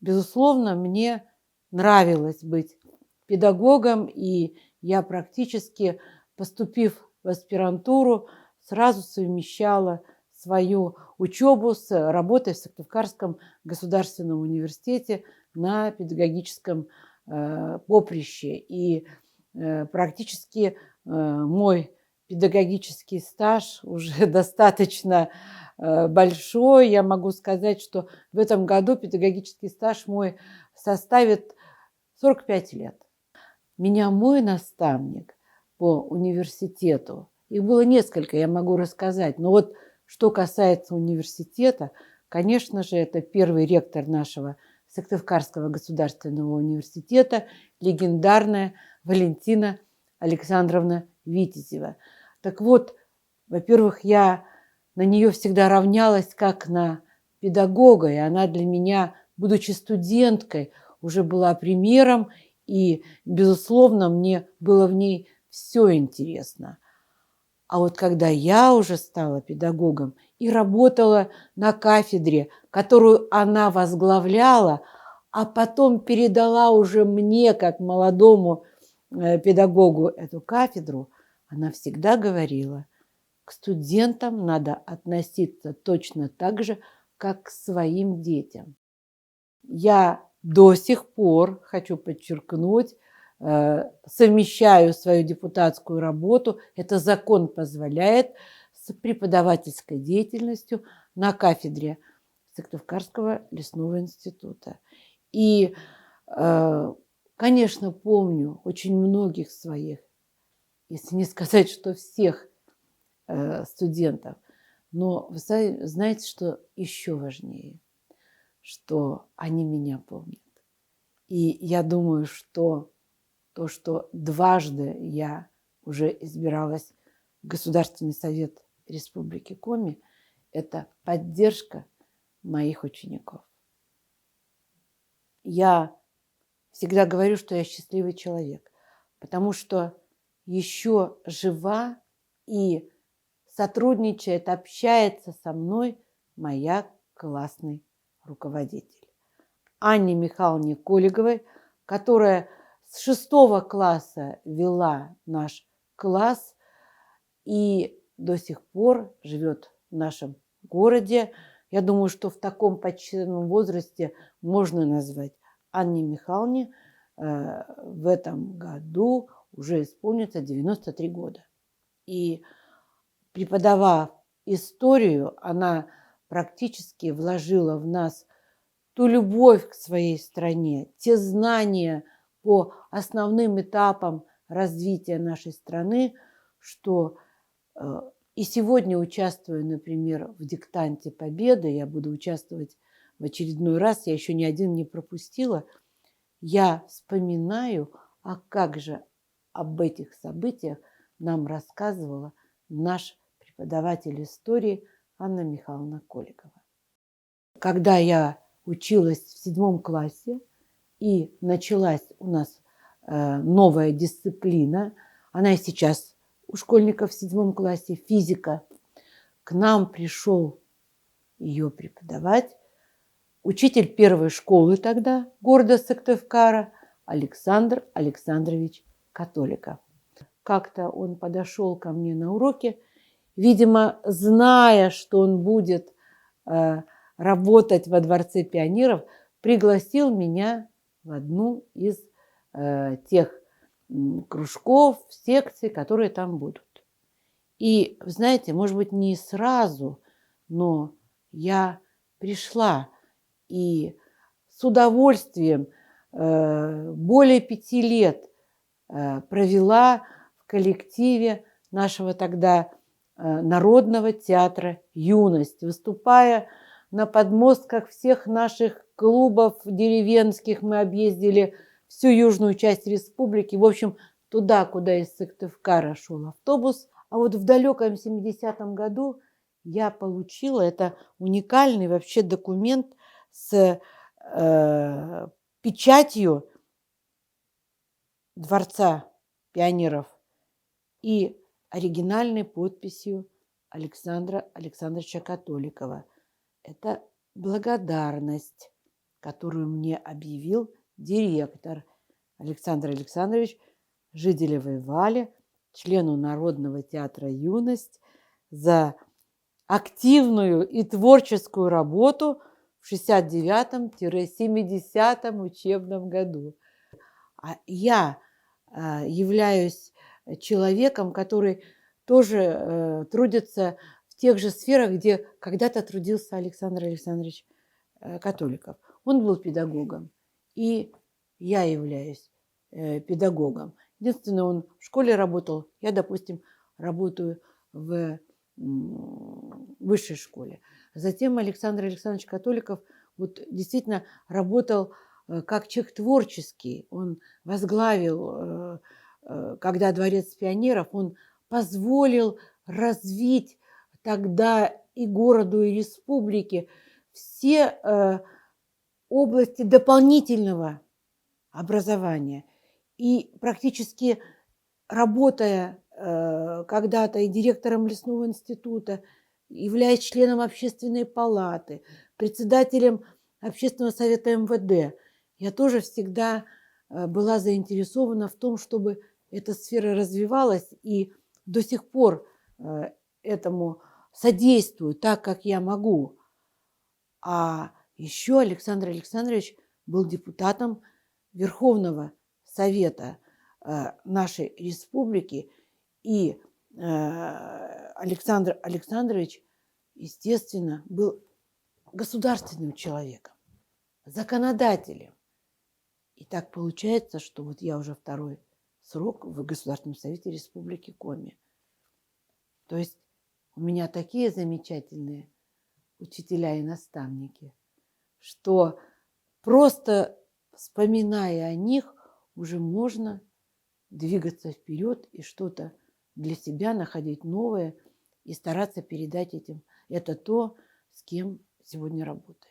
Безусловно, мне нравилось быть педагогом, и я практически, поступив в аспирантуру, сразу совмещала свою учебу с работой в Сыктывкарском государственном университете на педагогическом поприще. И практически мой педагогический стаж уже достаточно большой. Я могу сказать, что в этом году педагогический стаж мой составит 45 лет. Меня мой наставник по университету, их было несколько, я могу рассказать, но вот что касается университета, конечно же, это первый ректор нашего Сыктывкарского государственного университета, легендарная Валентина Александровна Витязева. Так вот, во-первых, я на нее всегда равнялась как на педагога, и она для меня, будучи студенткой, уже была примером, и, безусловно, мне было в ней все интересно. А вот когда я уже стала педагогом и работала на кафедре, которую она возглавляла, а потом передала уже мне, как молодому педагогу, эту кафедру, она всегда говорила: к студентам надо относиться точно так же, как к своим детям. Я до сих пор, хочу подчеркнуть, совмещаю свою депутатскую работу, это закон позволяет, с преподавательской деятельностью на кафедре Сыктывкарского лесного института. И, конечно, помню очень многих своих, если не сказать, что всех студентов. Но вы знаете, что еще важнее? Что они меня помнят. И я думаю, что то, что дважды я уже избиралась в Государственный совет Республики Коми, это поддержка моих учеников. Я всегда говорю, что я счастливый человек, потому что еще жива и сотрудничает, общается со мной моя классный руководитель Анне Михайловне Колеговой, которая с 6 класса вела наш класс и до сих пор живет в нашем городе. Я думаю, что в таком почтенном возрасте можно назвать Анне Михайловне. В этом году уже исполнится 93 года. И преподавав историю, она практически вложила в нас ту любовь к своей стране, те знания по основным этапам развития нашей страны, что и сегодня, участвуя, например, в диктанте Победы, я буду участвовать в очередной раз, я еще ни один не пропустила, я вспоминаю, а как же об этих событиях нам рассказывала наш преподаватель истории Анна Михайловна Коликова. Когда я училась в 7 классе, и началась у нас новая дисциплина, она и сейчас у школьников в 7 классе, физика, к нам пришел ее преподавать учитель первой школы тогда города Сыктывкара Александр Александрович Католиков. Как-то он подошел ко мне на уроке, видимо, зная, что он будет работать во Дворце пионеров, пригласил меня в одну из тех кружков, секций, которые там будут. И, знаете, может быть, не сразу, но я пришла и с удовольствием более 5 лет провела в коллективе нашего тогда Народного театра «Юность», выступая на подмостках всех наших клубов деревенских. Мы объездили всю южную часть республики, в общем, туда, куда из Сыктывкара шел автобус. А вот в далеком 70-м году я получила, это уникальный вообще документ с печатью Дворца пионеров и оригинальной подписью Александра Александровича Католикова. Это благодарность которую мне объявил директор Александр Александрович Жиделевой Вале, члену Народного театра «Юность», за активную и творческую работу в 69-70 учебном году. А я являюсь человеком, который тоже трудится в тех же сферах, где когда-то трудился Александр Александрович Католиков. Он был педагогом, и я являюсь педагогом. Единственное, он в школе работал, я, допустим, работаю в высшей школе. Затем Александр Александрович Католиков вот действительно работал как человек творческий. Он возглавил, когда Дворец пионеров, он позволил развить тогда и городу, и республике все области дополнительного образования. И практически работая когда-то и директором лесного института, являясь членом общественной палаты, председателем общественного совета МВД, я тоже всегда была заинтересована в том, чтобы эта сфера развивалась, и до сих пор этому содействую так, как я могу. А еще Александр Александрович был депутатом Верховного Совета нашей республики, и Александр Александрович, естественно, был государственным человеком, законодателем. И так получается, что вот я уже второй срок в Государственном Совете Республики Коми. То есть у меня такие замечательные учителя и наставники, что просто вспоминая о них, уже можно двигаться вперед и что-то для себя находить новое и стараться передать это то, с кем сегодня работаю.